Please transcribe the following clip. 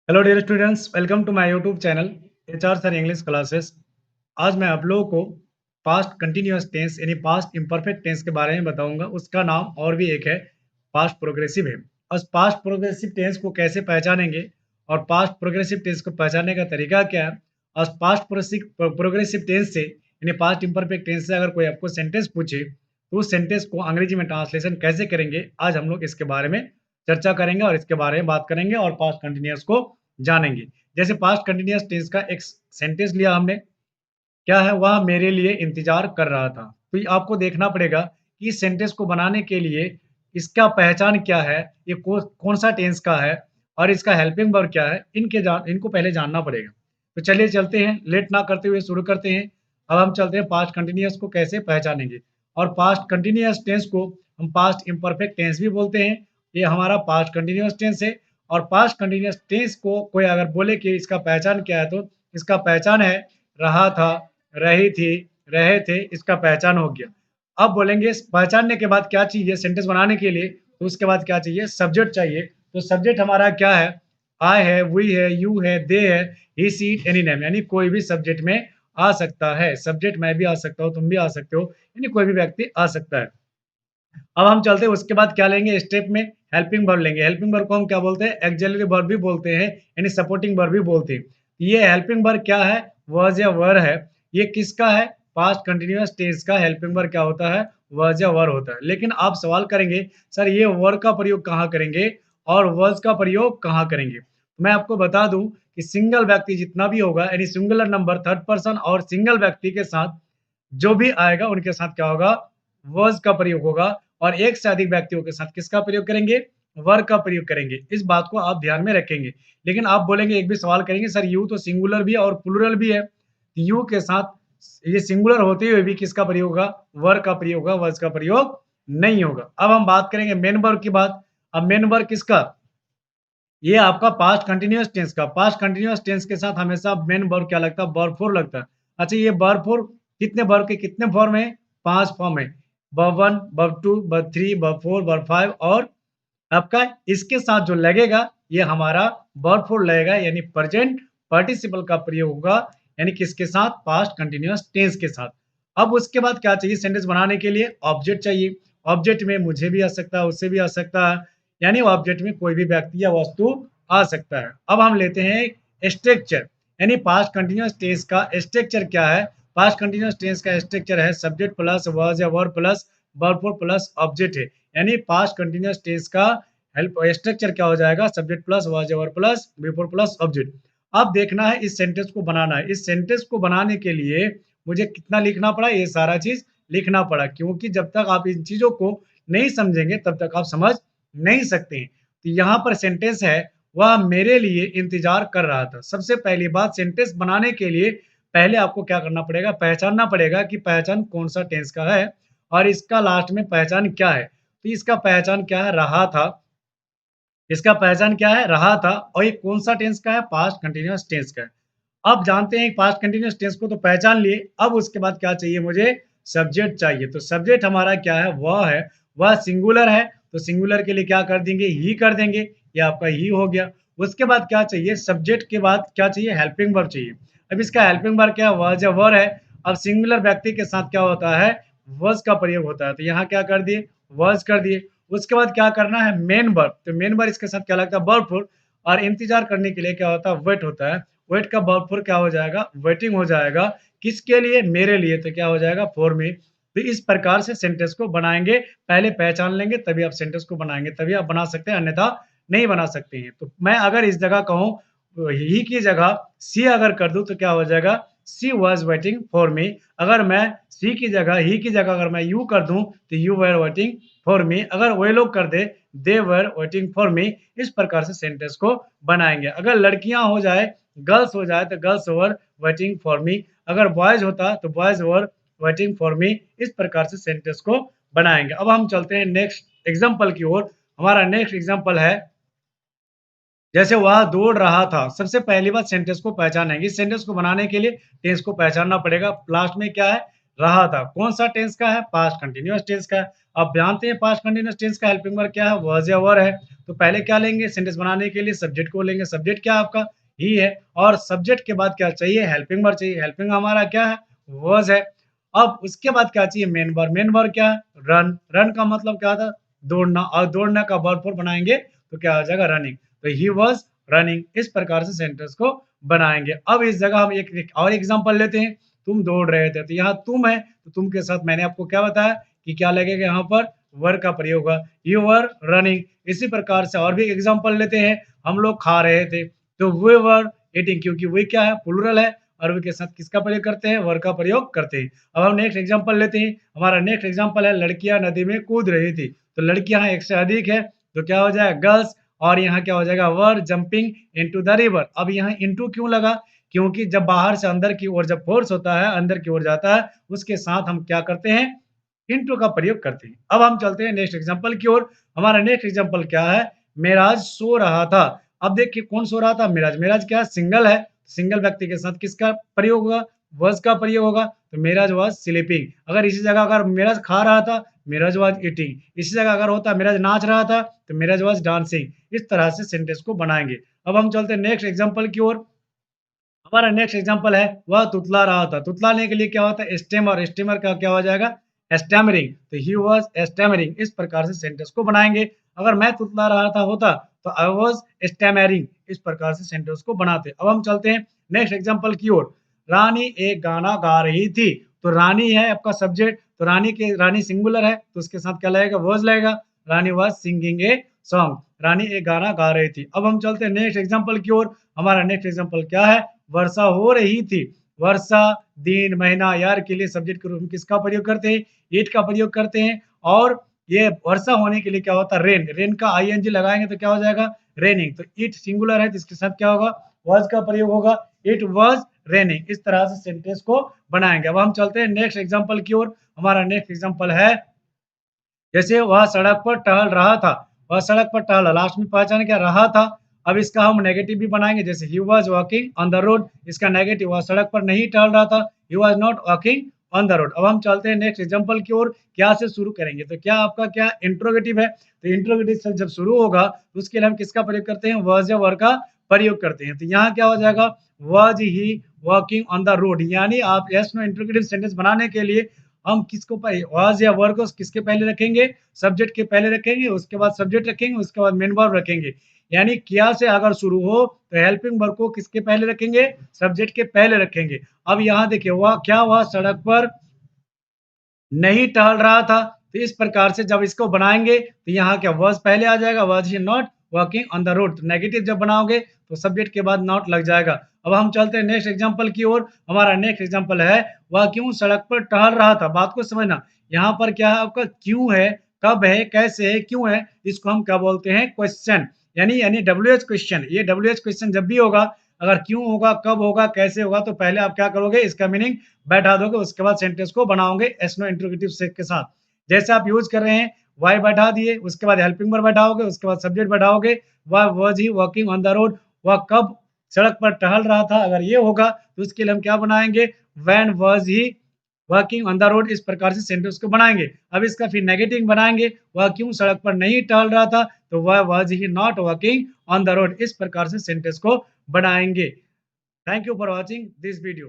Hello dear students, welcome to my YouTube channel HR sir English classes. आज मैं आप लोगों को पास्ट कंटिन्यूअस टेंस यानी पास्ट इम्परफेक्ट टेंस के बारे में बताऊंगा। उसका नाम और भी एक है, पास्ट प्रोग्रेसिव है। और पास्ट प्रोग्रेसिव टेंस को कैसे पहचानेंगे और पास्ट प्रोग्रेसिव टेंस को पहचानने का तरीका क्या है। और पास्ट प्रोग्रेसिव टेंस से यानी पास्ट इम्परफेक्ट टेंस से अगर कोई आपको सेंटेंस पूछे तो उस सेंटेंस को अंग्रेजी में ट्रांसलेशन कैसे करेंगे, आज हम लोग इसके बारे में चर्चा करेंगे और इसके बारे में बात करेंगे और पास्ट कंटिन्यूअस को जानेंगे। जैसे पास्ट कंटिन्यूअस टेंस का एक सेंटेंस लिया हमने, क्या है, वह मेरे लिए इंतजार कर रहा था। तो ये आपको देखना पड़ेगा कि इस सेंटेंस को बनाने के लिए इसका पहचान क्या है, ये कौन सा टेंस का है और इसका हेल्पिंग वर्ब क्या है, इनको पहले जानना पड़ेगा। तो चलिए चलते हैं, लेट ना करते हुए शुरू करते हैं। अब हम चलते हैं पास्ट कंटिन्यूअस को कैसे पहचानेंगे। और पास्ट कंटिन्यूअस टेंस को हम पास्ट इम्परफेक्ट टेंस भी बोलते हैं। ये हमारा पास्ट कंटिन्यूअस टेंस है। और पास्ट कंटिन्यूअस टेंस को कोई अगर बोले कि इसका पहचान क्या है, तो इसका पहचान है रहा था, रही थी, रहे थे, इसका पहचान हो गया। अब बोलेंगे पहचानने के बाद क्या चाहिए सेंटेंस बनाने के लिए, तो उसके बाद क्या चाहिए, सब्जेक्ट चाहिए। तो सब्जेक्ट हमारा क्या है, आई है, वी है, यू है, दे है, ही सी इट एनी नेम, यानी कोई भी सब्जेक्ट में आ सकता है। सब्जेक्ट मैं भी आ सकता हूँ, तुम भी आ सकते हो, यानी कोई भी व्यक्ति आ सकता है। अब हम चलते हैं, उसके बाद क्या लेंगे स्टेप में, हेल्पिंग वर्ब लेंगे। हेल्पिंग वर्ब को हम क्या बोलते हैं, एक्सिलरी वर्ब भी बोलते हैं, यानी सपोर्टिंग वर्ब भी बोलते हैं। ये हेल्पिंग वर्ब क्या है, वाज या वर है। ये किसका है, पास्ट कंटिन्यूअस टेंस का हेल्पिंग वर्ब क्या होता है, वाज या वर होता है। लेकिन आप सवाल करेंगे सर ये वर का प्रयोग कहाँ करेंगे और वाज का प्रयोग कहाँ करेंगे। मैं आपको बता दूं कि सिंगल व्यक्ति जितना भी होगा, यानी सिंगुलर नंबर, थर्ड पर्सन और सिंगल व्यक्ति के साथ जो भी आएगा उनके साथ क्या होगा, वर्ज का प्रयोग होगा। और एक से अधिक व्यक्तियों के साथ किसका प्रयोग करेंगे, वर का प्रयोग करेंगे। इस बात को आप ध्यान में रखेंगे। लेकिन आप बोलेंगे, एक भी सवाल करेंगे, सर यू तो सिंगुलर भी है और प्लूरल भी है, यू के साथ ये सिंगुलर होते हुए भी किसका प्रयोग होगा, वर का प्रयोग होगा, वर्ज का प्रयोग नहीं होगा। अब हम बात करेंगे मेन वर्ब की बात। अब मेन वर्ब किसका, ये आपका पास्ट कंटिन्यूअस टेंस का। पास्ट कंटिन्यूअस टेंस के साथ हमेशा मेन वर्ब क्या लगता है, वर्ब फोर लगता है। अच्छा, ये वर्ब फोर कितने वर्ब के कितने फॉर्म है, 5 फॉर्म है, verb 1, verb 2, verb 3, verb 4, verb 5 और आपका इसके साथ जो लगेगा ये हमारा वर्ब फोर लगेगा, यानी प्रेजेंट पार्टिसिपल का प्रयोग होगा, यानी किसके साथ, पास्ट कंटिन्यूअस टेंस के साथ। अब उसके बाद क्या चाहिए सेंटेंस बनाने के लिए, ऑब्जेक्ट चाहिए। ऑब्जेक्ट में मुझे भी आ सकता है, उससे भी आ सकता है, यानी ऑब्जेक्ट में कोई भी व्यक्ति या वस्तु आ सकता है। अब हम लेते हैं स्ट्रक्चर, यानी पास्ट कंटिन्यूअस टेंस का स्ट्रक्चर क्या है। पास्ट कंटिन्यूअस टेंस का स्ट्रक्चर है सब्जेक्ट प्लस वर्ब या verb plus verb four plus object है। यानी पास्ट कंटिन्यूअस टेंस का हेल्प स्ट्रक्चर क्या हो जाएगा, सब्जेक्ट प्लस वर्ब या verb plus before plus object. अब देखना है इस सेंटेंस को बनाना है। इस सेंटेंस को बनाने के लिए मुझे कितना लिखना पड़ा, ये सारा चीज लिखना पड़ा, क्योंकि जब तक आप इन चीजों को नहीं समझेंगे तब तक आप समझ नहीं सकते हैं। तो यहाँ पर सेंटेंस है, वह मेरे लिए इंतजार कर रहा था। सबसे पहली बात, सेंटेंस बनाने के लिए पहले आपको क्या करना पड़ेगा, पहचानना पड़ेगा कि पहचान कौन सा टेंस का है और इसका लास्ट में पहचान क्या है। तो इसका पहचान क्या है, रहा था। इसका पहचान क्या है, रहा था। और ये कौन सा टेंस का है, पास्ट कंटिन्यूअस टेंस का है। अब जानते हैं पास्ट कंटिन्यूअस टेंस को तो पहचान लिए, अब उसके बाद क्या चाहिए मुझे, सब्जेक्ट चाहिए। तो सब्जेक्ट हमारा क्या है, वह है, वह सिंगुलर है, तो सिंगुलर के लिए क्या कर देंगे, ही कर देंगे, ये आपका ही हो गया। उसके बाद क्या चाहिए, सब्जेक्ट के बाद क्या चाहिए, हेल्पिंग वर्ब चाहिए। अब इसका हेल्पिंग वर्ब क्या है, वह जो वर है। अब सिंगुलर व्यक्ति के साथ क्या होता है, वर्स का प्रयोग होता है, तो यहाँ क्या कर दिए, वर्स कर दिए। उसके बाद क्या करना है, मेन वर्ब। तो मेन वर्ब इसके साथ क्या लगता है, वर्ब फोर। और इंतजार करने के लिए क्या होता है, वेट होता है। वेट का वर्ब फोर क्या हो जाएगा, वेटिंग हो जाएगा। किसके लिए, मेरे लिए, तो क्या हो जाएगा, फॉर मी। तो इस प्रकार से सेंटेंस को बनाएंगे। पहले पहचान लेंगे तभी आप सेंटेंस को बनाएंगे, तभी आप बना सकते हैं, अन्यथा नहीं बना सकते हैं। तो मैं अगर इस जगह कहूं, ही की जगह सी अगर कर दूं तो क्या हो जाएगा, सी वॉज वेटिंग फॉर मी। अगर मैं सी की जगह, ही की जगह अगर मैं यू कर दूं तो you were waiting for me. अगर वे लोग कर दे, दे वर वेटिंग फॉर मी। इस प्रकार से सेंटेंस को बनाएंगे। अगर लड़कियां हो जाए, गर्ल्स हो जाए, तो girls were waiting for me. अगर बॉयज होता तो boys were waiting for me. इस प्रकार से सेंटेंस को बनाएंगे। अब हम चलते हैं नेक्स्ट एग्जांपल की ओर। हमारा नेक्स्ट एग्जांपल है, जैसे वह दौड़ रहा था। सबसे पहली बात, सेंटेंस को पहचानेंगे। इस सेंटेंस को बनाने के लिए टेंस को पहचानना पड़ेगा। लास्ट में क्या है, रहा था, कौन सा टेंस का है, पास्ट कंटिन्यूअस टेंस का है। अब जानते हैं पास्ट कंटीन्यूअस टेंस का हेल्पिंग वर्ब क्या है, वाज या वर है। तो पहले क्या लेंगे, सेंटेंस बनाने के लिए सब्जेक्ट को लेंगे। सब्जेक्ट क्या है आपका, ही है, और सब्जेक्ट के बाद क्या चाहिए, हेल्पिंग वर्ब चाहिए। हेल्पिंग हमारा क्या है, वाज है। अब उसके बाद क्या चाहिए, मेन वर्ब। मेन वर्ब क्या है, रन। रन का मतलब क्या था, दौड़ना, और दौड़ना का वर्ब फॉर्म बनाएंगे तो क्या आ जाएगा, रनिंग। तो ही वाज रनिंग। इस प्रकार से सेंटेंस को बनाएंगे। अब इस जगह हम एक और एग्जांपल लेते हैं। तुम दौड़ रहे थे, तो यहाँ तुम है, तो तुम के साथ मैंने आपको क्या बताया कि क्या लगेगा, यहाँ पर वर का प्रयोग होगा, यू वर रनिंग। इसी प्रकार से और भी एग्जांपल लेते हैं। हम लोग खा रहे थे, तो वे वर ईटिंग, क्योंकि वे क्या है, प्लूरल है, और वे के साथ किसका प्रयोग करते हैं, वर का प्रयोग करते हैं। अब हम नेक्स्ट एग्जांपल लेते हैं। हमारा नेक्स्ट एग्जांपल है, लड़कियां नदी में कूद रही थी। तो लड़कियां एक से अधिक है, तो क्या हो जाएगा, गर्ल्स। और यहाँ क्या हो जाएगा, वर जंपिंग इनटू द रिवर। अब यहाँ इनटू क्यों लगा, क्योंकि जब बाहर से अंदर की ओर जब फोर्स होता है, अंदर की ओर जाता है, उसके साथ हम क्या करते हैं, इनटू का प्रयोग करते हैं। अब हम चलते हैं नेक्स्ट एग्जांपल की ओर। हमारा नेक्स्ट एग्जांपल क्या है, मेराज सो रहा था। अब देखिए कौन सो रहा था, मेराज। मेराज क्या है, सिंगल है, सिंगल व्यक्ति के साथ किसका प्रयोग होगा, वॉज का प्रयोग होगा। तो मेराज वॉज स्लीपिंग। अगर इसी जगह अगर मेराज खा रहा था, मेराज वॉज ईटिंग। इसी जगह अगर होता मेराज नाच रहा था, तो मेराज वॉज डांसिंग। इस तरह से सेंटेंस को बनाएंगे। अब हम चलते हैं नेक्स्ट एग्जांपल की ओर। हमारा नेक्स्ट एग्जांपल है, वह तुतला रहा था। तुतलाने के लिए क्या होता है, स्टेमर। स्टेमर का क्या हो जाएगा, स्टैमरिंग। तो ही वाज स्टैमरिंग। इस प्रकार से सेंटेंस को बनाएंगे। अगर मैं तुतला रहा था होता, तो आई वाज स्टैमरिंग। इस प्रकार से सेंटेंस को बनाते। अब हम चलते हैं नेक्स्ट एग्जांपल की ओर। रानी एक गाना गा रही थी। तो रानी है आपका सब्जेक्ट, तो रानी सिंगुलर है, तो उसके साथ क्या लगेगा, वाज लगेगा। रानी वाज सिंगिंग ए सॉन्ग। रानी एक गाना गा रही थी। अब हम चलते हैं नेक्स्ट एग्जांपल की ओर। हमारा नेक्स्ट एग्जांपल क्या है, वर्षा हो रही थी। वर्षा दिन महीना यार के लिए सब्जेक्ट के रूप में किसका प्रयोग करते हैं, इट का प्रयोग करते हैं। और ये वर्षा होने के लिए क्या होता है, रेन। रेन का आईएनजी लगाएंगे तो क्या हो जाएगा, रेनिंग। तो इट सिंगुलर है, तो इसके साथ क्या होगा, वाज का प्रयोग होगा, इट वाज रेनिंग। इस तरह से सेंटेंस को बनाएंगे। अब हम चलते हैं नेक्स्ट एग्जांपल की ओर। हमारा नेक्स्ट एग्जांपल है, जैसे वह सड़क पर टहल रहा था। वह सड़क पर टहल, लास्ट में पहचान क्या रहा था। अब इसका हम नेगेटिव भी बनाएंगे, जैसे he was walking on the road. इसका नेगेटिव, वह सड़क पर नहीं टहल रहा था, he was not walking on the road. अब हम चलते हैं नेक्स्ट एग्जांपल की ओर। क्या से शुरू करेंगे, तो क्या आपका क्या इंट्रोगेटिव है। तो इंट्रोगेटिव से जब शुरू होगा, तो उसके लिए हम किसका प्रयोग करते हैं, वाज या वर का प्रयोग करते हैं। तो यहाँ क्या हो जाएगा, was he walking on the road. यानी आप यस नो इंट्रोगेटिव सेंटेंस बनाने के लिए हम किसको वाज या वर्ब को किसके पहले रखेंगे, सब्जेक्ट के पहले रखेंगे, उसके बाद सब्जेक्ट रखेंगे, उसके बाद मेन वर्ब रखेंगे। यानी क्या से अगर शुरू हो, तो हेल्पिंग वर्ब को किसके पहले रखेंगे, सब्जेक्ट के पहले रखेंगे। अब यहाँ देखिए, वह क्या हुआ, सड़क पर नहीं टहल रहा था। तो इस प्रकार से जब इसको बनाएंगे, तो यहाँ क्या वाज पहले आ जाएगा, was he not walking on the road. तो नेगेटिव जब बनाओगे, तो सब्जेक्ट के बाद नॉट लग जाएगा। अब हम चलते हैं नेक्स्ट एग्जांपल की ओर। हमारा नेक्स्ट एग्जांपल है, वह क्यों सड़क पर टहल रहा था। बात को समझना, यहाँ पर क्या है आपका, क्यों है, कब है, कैसे है, क्यों है। इसको हम क्या बोलते हैं, क्वेश्चन। यानी डब्ल्यू एच क्वेश्चन। ये डब्ल्यू एच क्वेश्चन जब भी होगा, अगर क्यों होगा, कब होगा, कैसे होगा, तो पहले आप क्या करोगे, इसका मीनिंग बैठा दोगे, उसके बाद सेंटेंस को बनाओगे एस नो इंट्रोगेटिव से के साथ। जैसे आप यूज कर रहे हैं, वाई बैठा दिए, उसके बाद हेल्पिंग वर्ब बैठाओगे, उसके बाद सब्जेक्ट बैठाओगे। वह was he walking on the road. वह कब सड़क पर टहल रहा था, अगर ये होगा, तो उसके लिए हम क्या बनाएंगे, when was he working on the road. इस प्रकार से सेंटेंस को बनाएंगे। अब इसका फिर नेगेटिव बनाएंगे, वह क्यों सड़क पर नहीं टहल रहा था, तो वह was he not working on the road. इस प्रकार से सेंटेंस को बनाएंगे। Thank you for watching this video.